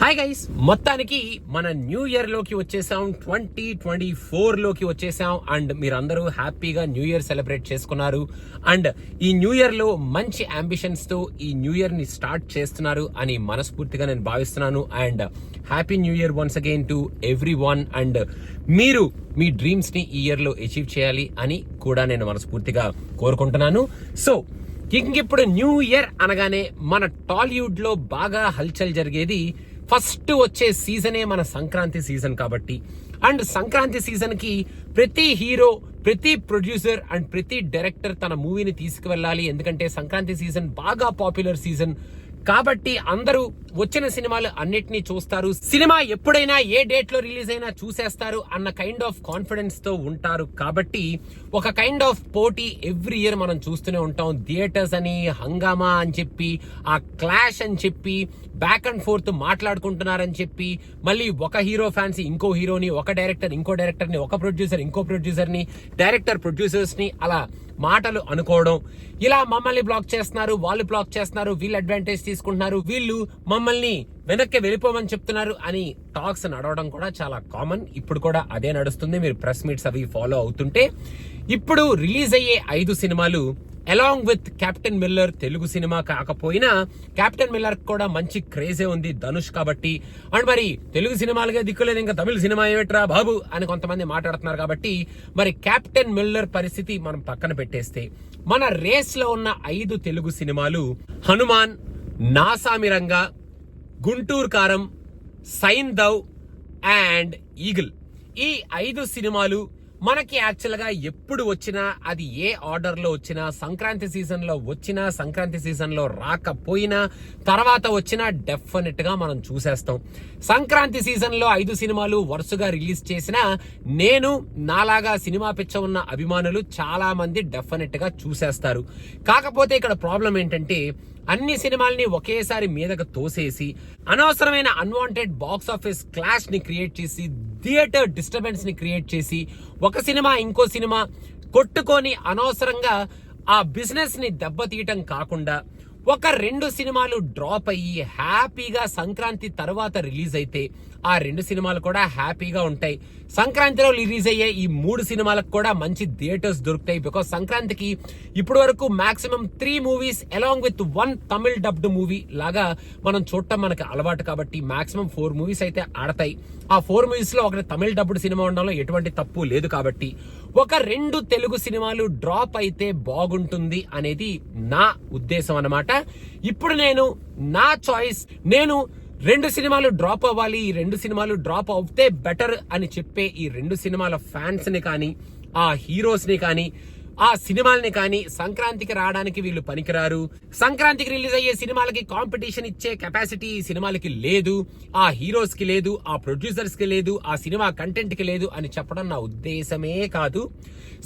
Hi guys, మొత్తానికి మన new year లోకి వచ్చేసాం, 2024 లోకి వచ్చేసాం. అండ్ మీరందరూ హ్యాపీగా న్యూ ఇయర్ సెలబ్రేట్ చేసుకున్నారు. అండ్ ఈ న్యూ ఇయర్ లో మంచి అంబిషన్స్ తో ఈ న్యూ ఇయర్ ని స్టార్ట్ చేస్తున్నారు అని మనస్ఫూర్తిగా నేను భావిస్తున్నాను. And happy new year once again to every one. And మీరు మీ డ్రీమ్స్ ని ఈ ఇయర్ లో అచీవ్ చేయాలి అని కూడా నేను మనస్ఫూర్తిగా కోరుకుంటున్నాను. సో ఇంకిప్పుడు న్యూ ఇయర్ అనగానే మన టాలీవుడ్ లో బాగా హల్చల్ జరిగేది ఫస్ట్ వచ్చే సీజనే మన సంక్రాంతి సీజన్ కాబట్టి. అండ్ సంక్రాంతి సీజన్ కి ప్రతి హీరో, ప్రతి ప్రొడ్యూసర్ అండ్ ప్రతి డైరెక్టర్ తన మూవీని తీసుకువెళ్ళాలి. ఎందుకంటే సంక్రాంతి సీజన్ బాగా పాపులర్ సీజన్ కాబట్టి అందరూ వచ్చిన సినిమాలు అన్నిటినీ చూస్తారు. సినిమా ఎప్పుడైనా ఏ డేట్ లో రిలీజ్ అయినా చూసేస్తారు అన్న కైండ్ ఆఫ్ కాన్ఫిడెన్స్ తో ఉంటారు. కాబట్టి ఒక కైండ్ ఆఫ్ పోటీ ఎవ్రీ ఇయర్ మనం చూస్తూనే ఉంటాం. థియేటర్స్ అని, హంగామా అని చెప్పి, ఆ క్లాష్ అని చెప్పి, బ్యాక్ అండ్ ఫోర్త్ మాట్లాడుకుంటున్నారని చెప్పి, మళ్ళీ ఒక హీరో ఫ్యాన్స్ ఇంకో హీరోని, ఒక డైరెక్టర్ ఇంకో డైరెక్టర్ ని, ఒక ప్రొడ్యూసర్ ఇంకో ప్రొడ్యూసర్ ని, డైరెక్టర్ ప్రొడ్యూసర్స్ ని అలా మాటలు అనుకోవడం. ఇలా మమ్మల్ని బ్లాక్ చేస్తున్నారు, వాళ్ళు బ్లాక్ చేస్తున్నారు, వీళ్ళు అడ్వాంటేజ్ తీసుకుంటున్నారు, వీళ్ళు మమ్మల్ని వెనక్కి వెళ్ళిపోమని చెప్తున్నారు అని టాక్స్ నడవడం కూడా చాలా కామన్. ఇప్పుడు కూడా అదే నడుస్తుంది. మీరు ప్రెస్ మీట్స్ అవి ఫాలో అవుతుంటే ఇప్పుడు రిలీజ్ అయ్యే 5 సినిమాలు along with captain Miller Telugu cinema కాకపోయినా కెప్టెన్ మిల్లర్ కూడా మంచి క్రేజే ఉంది, ధనుష్ కాబట్టి. అండ్ మరి తెలుగు సినిమాలుగా దిక్కులేదు, ఇంకా తమిళ సినిమా ఏమిట్రా బాబు అని కొంతమంది మాట్లాడుతున్నారు. కాబట్టి మరి కెప్టెన్ మిల్లర్ పరిస్థితి మనం పక్కన పెట్టేస్తే మన రేస్ లో ఉన్న 5 తెలుగు సినిమాలు హనుమాన్, నాసామిరంగా, గుంటూరు కారం, సైంధవ్ అండ్ ఈగిల్. ఈ 5 సినిమాలు మనకి యాక్చువల్ గా ఎప్పుడు వచ్చినా, అది ఏ ఆర్డర్ లో వచ్చినా, సంక్రాంతి సీజన్ లో వచ్చినా, సంక్రాంతి సీజన్ లో రాకపోయినా, తర్వాత వచ్చినా డెఫినెట్ గా మనం చూసేస్తాం. సంక్రాంతి సీజన్ లో 5 సినిమాలు వరుసగా రిలీజ్ చేసినా నేను నాలాగా సినిమా పిచ్చ ఉన్న అభిమానులు చాలా మంది డెఫినెట్ గా చూసేస్తారు. కాకపోతే ఇక్కడ ప్రాబ్లం ఏంటంటే అన్ని సినిమాల్ని ఒకేసారి మీదకు తోసేసి అనవసరమైన అన్వాంటెడ్ బాక్స్ ఆఫీస్ క్లాష్ ని క్రియేట్ చేసి, థియేటర్ డిస్టర్బెన్స్ ని క్రియేట్ చేసి, ఒక సినిమా ఇంకో సినిమా కొట్టుకొని అనవసరంగా ఆ బిజినెస్ ని దెబ్బతీయటం కాకుండా ఒక 2 సినిమాలు డ్రాప్ అయ్యి హ్యాపీగా సంక్రాంతి తర్వాత రిలీజ్ అయితే ఆ 2 సినిమాలు కూడా హ్యాపీగా ఉంటాయి. సంక్రాంతిలో రిలీజ్ అయ్యే ఈ 3 సినిమాలకు కూడా మంచి థియేటర్స్ దొరుకుతాయి. బికాస్ సంక్రాంతికి ఇప్పటి వరకు maximum 3 movies along with 1 Tamil dubbed movie లాగా మనం చూడటం మనకి అలవాటు. కాబట్టి మాక్సిమం 4 మూవీస్ అయితే ఆడతాయి. ఆ 4 మూవీస్ లో ఒకటి తమిళ్ డబ్డ్ సినిమా ఉండడంలో ఎటువంటి తప్పు లేదు. కాబట్టి ఒక 2 తెలుగు సినిమాలు డ్రాప్ అయితే బాగుంటుంది అనేది నా ఉద్దేశం అన్నమాట. ఇప్పుడు నేను నా చాయిస్, నేను 2 సినిమాలు డ్రాప్ అవ్వాలి, ఈ 2 సినిమాలు డ్రాప్ అవుతే బెటర్ అని చెప్పే ఈ 2 సినిమాల ఫ్యాన్స్ ని కానీ, ఆ హీరోస్ ని కానీ, ఆ సినిమాల్ని కానీ సంక్రాంతికి రావడానికి వీళ్ళు పనికిరారు, సంక్రాంతికి రిలీజ్ అయ్యే సినిమాలకి కాంపిటీషన్ ఇచ్చే కెపాసిటీ ఈ సినిమాలకి లేదు, ఆ హీరోస్ కి లేదు, ఆ ప్రొడ్యూసర్స్ కి లేదు, ఆ సినిమా కంటెంట్ కి లేదు అని చెప్పడం నా ఉద్దేశమే కాదు.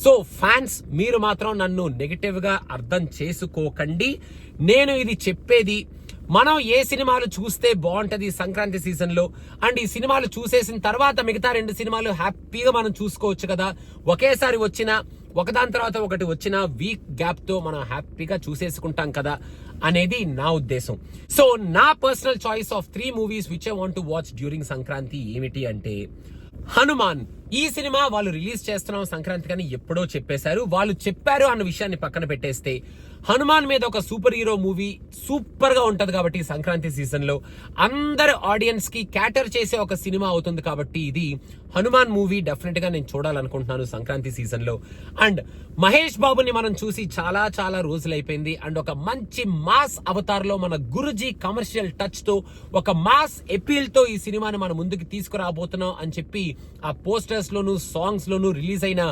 సో ఫ్యాన్స్, మీరు మాత్రం నన్ను నెగటివ్ గా అర్థం చేసుకోకండి. నేను ఇది చెప్పేది మనం ఏ సినిమాలు చూస్తే బాగుంటది సంక్రాంతి సీజన్ లో, అండ్ ఈ సినిమాలు చూసేసిన తర్వాత మిగతా 2 సినిమాలు హ్యాపీగా మనం చూసుకోవచ్చు కదా. ఒకేసారి వచ్చినా, ఒకదాని తర్వాత ఒకటి వచ్చిన వీక్ గ్యాప్ తో మనం హ్యాపీగా చూసేసుకుంటాం కదా అనేది నా ఉద్దేశం. సో నా personal choice of 3 movies which I want to watch during Sankranti ఏమిటి అంటే హనుమాన్. ఈ సినిమా వాళ్ళు రిలీజ్ చేస్తున్నాం సంక్రాంతి కానీ ఎప్పుడో చెప్పేశారు. వాళ్ళు చెప్పారు అన్న విషయాన్ని పక్కన పెట్టేస్తే హనుమాన్ మీద ఒక సూపర్ హీరో మూవీ సూపర్ గా ఉంటది. కాబట్టి సంక్రాంతి సీజన్ లో అందరు ఆడియన్స్ కి క్యాటర్ చేసే ఒక సినిమా అవుతుంది. కాబట్టి ఇది హనుమాన్ మూవీ డెఫినెట్ గా నేను చూడాలనుకుంటున్నాను సంక్రాంతి సీజన్ లో. అండ్ మహేష్ బాబుని మనం చూసి చాలా చాలా రోజులు అయిపోయింది. అండ్ ఒక మంచి మాస్ అవతార్ లో మన గురుజీ కమర్షియల్ టచ్ తో, ఒక మాస్ ఎపీల్ తో ఈ సినిమాని మన ముందుకు తీసుకురాబోతున్నాం అని చెప్పి ఆ పోస్టర్స్ లోను, సాంగ్స్ లోను, రిలీజ్ అయిన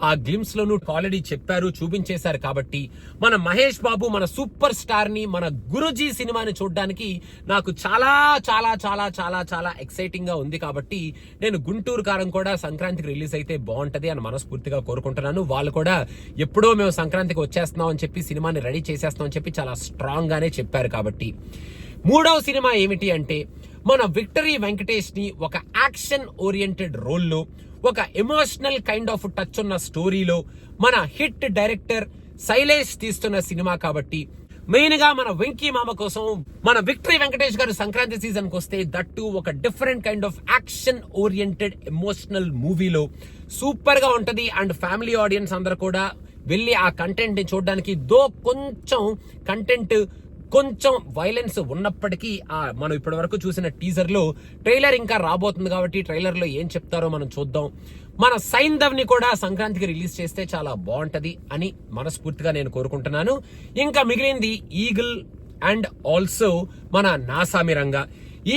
ఆ గ్లిమ్స్ లోను ఆల్రెడీ చెప్పారు, చూపించేశారు. కాబట్టి మన మహేష్ బాబు, మన సూపర్ స్టార్ ని, మన గురుజీ సినిమాని చూడడానికి నాకు చాలా చాలా చాలా చాలా చాలా ఎక్సైటింగ్ గా ఉంది. కాబట్టి నేను గుంటూరు కారం కూడా సంక్రాంతికి రిలీజ్ అయితే బాగుంటది అని మనస్ఫూర్తిగా కోరుకుంటున్నాను. వాళ్ళు కూడా ఎప్పుడో మేము సంక్రాంతికి వచ్చేస్తున్నాం అని చెప్పి, సినిమాని రెడీ చేసేస్తున్నాం అని చెప్పి చాలా స్ట్రాంగ్ గానే చెప్పారు. కాబట్టి 3వ సినిమా ఏమిటి అంటే మన విక్టరీ వెంకటేష్ ని ఒక యాక్షన్ ఓరియంటెడ్ రోల్లో, ఒక ఎమోషనల్ కైండ్ ఆఫ్ టచ్ ఉన్న స్టోరీలో మన హిట్ డైరెక్టర్ శైలేష్ తీస్తున్న సినిమా. కాబట్టి మెయిన్ గా మన వెంకీ మామ కోసం మన విక్టరీ వెంకటేష్ గారు సంక్రాంతి సీజన్ కి వస్తే దట్టు ఒక different kind of action oriented emotional మూవీలో సూపర్ గా ఉంటది. అండ్ ఫ్యామిలీ ఆడియన్స్ అందరూ కూడా వెళ్ళి ఆ కంటెంట్ ని చూడడానికి కొంచెం కంటెంట్ కొంచెం వైలెన్స్ ఉన్నప్పటికీ మనం ఇప్పటి వరకు చూసిన టీజర్ లో ట్రైలర్ ఇంకా రాబోతుంది కాబట్టి ట్రైలర్ లో ఏం చెప్తారో మనం చూద్దాం. మన సైంధవ్ ని కూడా సంక్రాంతికి రిలీజ్ చేస్తే చాలా బాగుంటది అని మనస్ఫూర్తిగా నేను కోరుకుంటున్నాను. ఇంకా మిగిలింది ఈగిల్ అండ్ ఆల్సో మన నాసామిరంగా.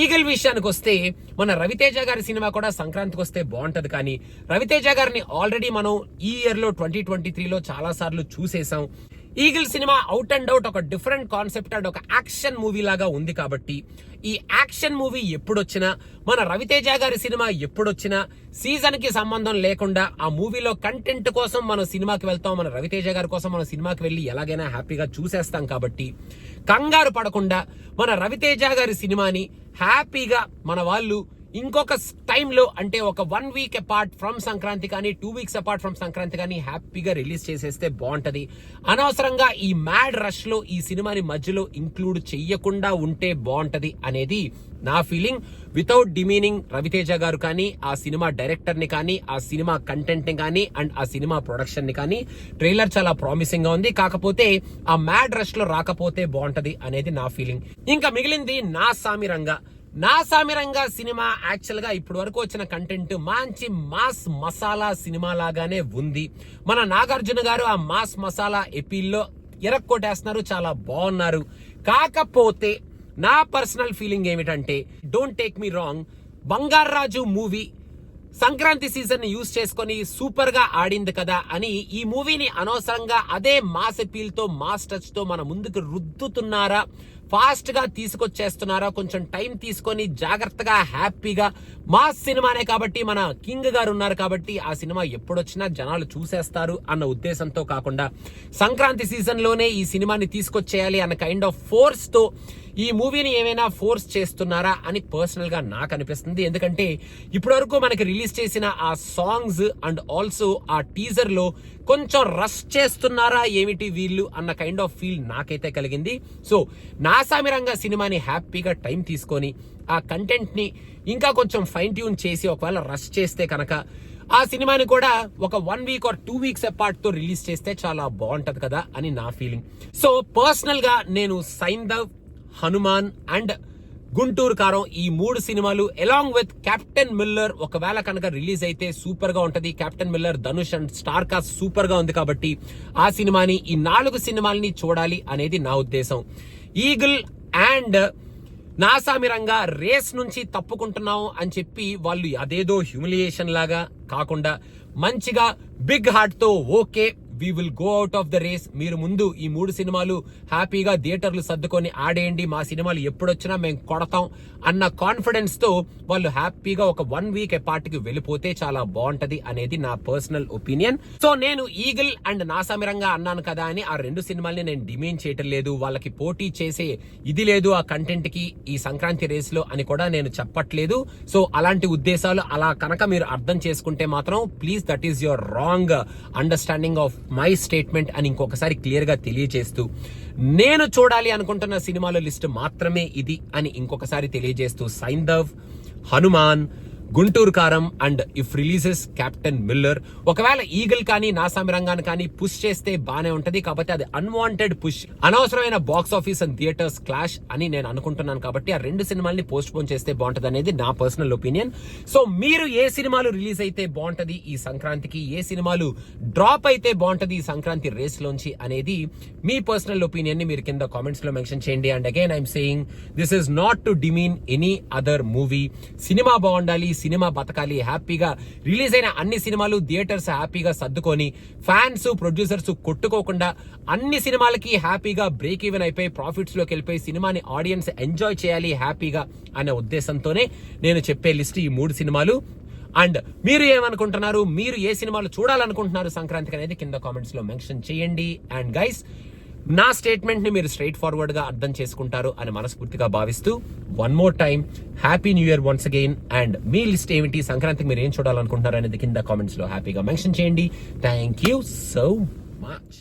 ఈగిల్ విషయానికి వస్తే మన రవితేజ గారి సినిమా కూడా సంక్రాంతికి వస్తే బాగుంటది. కానీ రవితేజ గారిని ఆల్రెడీ మనం ఈ ఇయర్ లో 2023లో చాలా సార్లు చూసేసాం. Eagle cinema out and out ఒక డిఫరెంట్ కాన్సెప్ట్ అండ్ ఒక యాక్షన్ మూవీ లాగా ఉంది కాబట్టి ఈ యాక్షన్ మూవీ ఎప్పుడొచ్చినా మన రవితేజ గారి సినిమా ఎప్పుడొచ్చినా సీజన్ కి సంబంధం లేకుండా ఆ మూవీలో కంటెంట్ కోసం మనం సినిమాకి వెళ్తాం. మన రవితేజ గారి కోసం మనం సినిమాకి వెళ్ళి ఎలాగైనా హ్యాపీగా చూసేస్తాం. కాబట్టి కంగారు పడకుండా మన రవితేజ గారి సినిమాని హ్యాపీగా మన వాళ్ళు ఇంకొక టైంలో అంటే ఒక 1 వీక్ అపార్ట్ ఫ్రమ్ సంక్రాంతి కానీ 2 వీక్స్ అపార్ట్ ఫ్రమ్ సంక్రాంతి కానీ హ్యాపీగా రిలీజ్ చేసేస్తే బాగుంటది. అనవసరంగా ఈ మ్యాడ్ రష్ లో ఈ సినిమాని మధ్యలో ఇంక్లూడ్ చెయ్యకుండా ఉంటే బాగుంటది అనేది నా ఫీలింగ్. వితౌట్ డిమీనింగ్ రవితేజ గారు కానీ ఆ సినిమా డైరెక్టర్ ని కానీ ఆ సినిమా కంటెంట్ ని కానీ అండ్ ఆ సినిమా ప్రొడక్షన్ ని కానీ ట్రైలర్ చాలా ప్రామిసింగ్ గా ఉంది. కాకపోతే ఆ మ్యాడ్ రష్ లో రాకపోతే బాగుంటది అనేది నా ఫీలింగ్. ఇంకా మిగిలింది నా సామిరంగా సినిమా యాక్చువల్ గా ఇప్పటి వరకు వచ్చిన కంటెంట్ మంచి మాస్ మసాలా సినిమా లాగానే ఉంది. మన నాగార్జున గారు ఆ మాస్ మసాలా ఎపీల్లో ఎరక్కొట్టేస్తున్నారు, చాలా బాగున్నారు. కాకపోతే నా పర్సనల్ ఫీలింగ్ ఏమిటంటే, don't take me wrong, Bangarraju movie Sankranti season ని యూజ్ చేసుకొని సూపర్ గా ఆడింది కదా అని ఈ మూవీని అనవసరంగా అదే మాస్ అపీల్ తో మాస్ టచ్ తో మన ముందుకు రుద్దుతున్నారా, ఫాస్ట్ గా తీసుకొచ్చేస్తున్నారా, కొంచెం టైం తీసుకొని జాగ్రత్తగా హ్యాపీగా మాస్ సినిమానే కాబట్టి మన కింగ్ గారు ఉన్నారు కాబట్టి ఆ సినిమా ఎప్పుడొచ్చినా జనాలు చూసేస్తారు అన్న ఉద్దేశంతో కాకుండా సంక్రాంతి సీజన్ లోనే ఈ సినిమాని తీసుకొచ్చేయాలి అన్న కైండ్ ఆఫ్ ఫోర్స్ తో ఈ మూవీని ఏమైనా ఫోర్స్ చేస్తున్నారా అని పర్సనల్ గా నాకు అనిపిస్తుంది. ఎందుకంటే ఇప్పటి వరకు మనకి రిలీజ్ చేసిన ఆ సాంగ్స్ అండ్ ఆల్సో ఆ టీజర్ లో కొంచెం రష్ చేస్తున్నారా ఏమిటి వీళ్ళు అన్న కైండ్ ఆఫ్ ఫీల్ నాకైతే కలిగింది. సో నాసామిరంగా సినిమాని హ్యాపీగా టైం తీసుకొని ఆ కంటెంట్ ని ఇంకా కొంచెం ఫైన్ ట్యూన్ చేసి ఒకవేళ రష్ చేస్తే కనుక ఆ సినిమాని కూడా ఒక 1 వీక్ ఆర్ 2 వీక్స్ అపార్ట్ తో రిలీజ్ చేస్తే చాలా బాగుంటది కదా అని నా ఫీలింగ్. సో పర్సనల్ గా నేను సైంధవ్, హనుమాన్ అండ్ గుంటూరు కారం ఈ 3 సినిమాలు అలాంగ్ విత్ కెప్టెన్ మిల్లర్ ఒకవేళ కనుక రిలీజ్ అయితే సూపర్ గా ఉంటది. Captain Miller, Dhanush and star cast super గా ఉంది కాబట్టి ఆ సినిమాని ఈ 4 సినిమాల్ని చూడాలి అనేది నా ఉద్దేశం. ఈగిల్ అండ్ నాసామిరంగా రేస్ నుంచి తప్పుకుంటున్నాం అని చెప్పి వాళ్ళు అదేదో హ్యూమిలియేషన్ లాగా కాకుండా మంచిగా బిగ్ హార్ట్ తో okay we will go out of the race, మీరు ముందు ఈ 3 సినిమాలు హ్యాపీగా థియేటర్లు సర్దుకొని ఆడేయండి, మా సినిమాలు ఎప్పుడొచ్చినా మేము కొడతాం అన్న కాన్ఫిడెన్స్ తో వాళ్ళు హ్యాపీగా ఒక 1 వీక్ అపార్ట్ కి వెళ్ళిపోతే చాలా బాగుంటది అనేది నా పర్సనల్ ఒపీనియన్. సో నేను ఈగిల్ అండ్ నాసామిరంగా అన్నాను కదా అని ఆ 2 సినిమాల్ని నేను డిమాండ్ చేయటం లేదు, వాళ్ళకి పోటీ చేసే ఇది లేదు ఆ కంటెంట్ కి ఈ సంక్రాంతి రేస్ లో అని కూడా నేను చెప్పట్లేదు. సో అలాంటి ఉద్దేశాలు అలా కనుక మీరు అర్థం చేసుకుంటే మాత్రం please that is your wrong understanding of my statement అని ఇంకొకసారి క్లియర్ గా తెలియజేస్తూ నేను చూడాలి అనుకుంటున్న సినిమాల లిస్ట్ మాత్రమే ఇది అని ఇంకొకసారి తెలియజేస్తూ సైంధవ్, హనుమాన్, గుంటూరు కారం and if releases captain Miller. ఒకవేళ ఈగిల్ కానీ నాసామిరంగాన్ని కానీ పుష్ చేస్తే బానే ఉంటది, కాబట్టి అది అన్వాంటెడ్ పుష్, అనవసరమైన box office and theatres clash అని నేను అనుకుంటున్నాను. కాబట్టి ఆ 2 సినిమాల్ని పోస్ట్ పోన్ చేస్తే బాగుంటది అనేది నా పర్సనల్ ఒపీనియన్. సో మీరు ఏ సినిమాలు రిలీజ్ అయితే బాగుంటది ఈ సంక్రాంతికి, ఏ సినిమాలు డ్రాప్ అయితే బాగుంటది ఈ సంక్రాంతి రేస్ లోంచి అనేది మీ పర్సనల్ ఒపీనియన్ ని మీరు కింద కామెంట్స్ లో మెన్షన్ చేయండి. And again I'm saying this is not to demean any other movie. Cinema బాగుండాలి, సినిమా బతకాలి, హ్యాపీగా రిలీజ్ అయిన అన్ని సినిమాలు థియేటర్స్ హ్యాపీగా సర్దుకొని ఫ్యాన్స్ ప్రొడ్యూసర్స్ కొట్టుకోకుండా అన్ని సినిమాలకి హ్యాపీగా బ్రేక్ ఈవెన్ అయిపోయి ప్రాఫిట్స్ లోకి వెళ్ళిపోయి సినిమాని ఆడియన్స్ ఎంజాయ్ చేయాలి హ్యాపీగా అనే ఉద్దేశంతోనే నేను చెప్పే లిస్ట్ ఈ 3 సినిమాలు. అండ్ మీరు ఏమనుకుంటున్నారు, మీరు ఏ సినిమాలు చూడాలనుకుంటున్నారు సంక్రాంతికి అనేది కింద కామెంట్స్ లో మెన్షన్ చేయండి. అండ్ గైస్ నా స్టేట్మెంట్ ని మీరు స్ట్రైట్ ఫార్వర్డ్ గా అర్థం చేసుకుంటారు అని మనస్ఫూర్తిగా భావిస్తూ one more time happy new year once again. And me list ఏమిటి, సంక్రాంతికి మీరు ఏం చూడాలనుకుంటున్నారు అనేది కింద కామెంట్స్ లో హ్యాపీగా మెన్షన్ చేయండి. Thank you so much.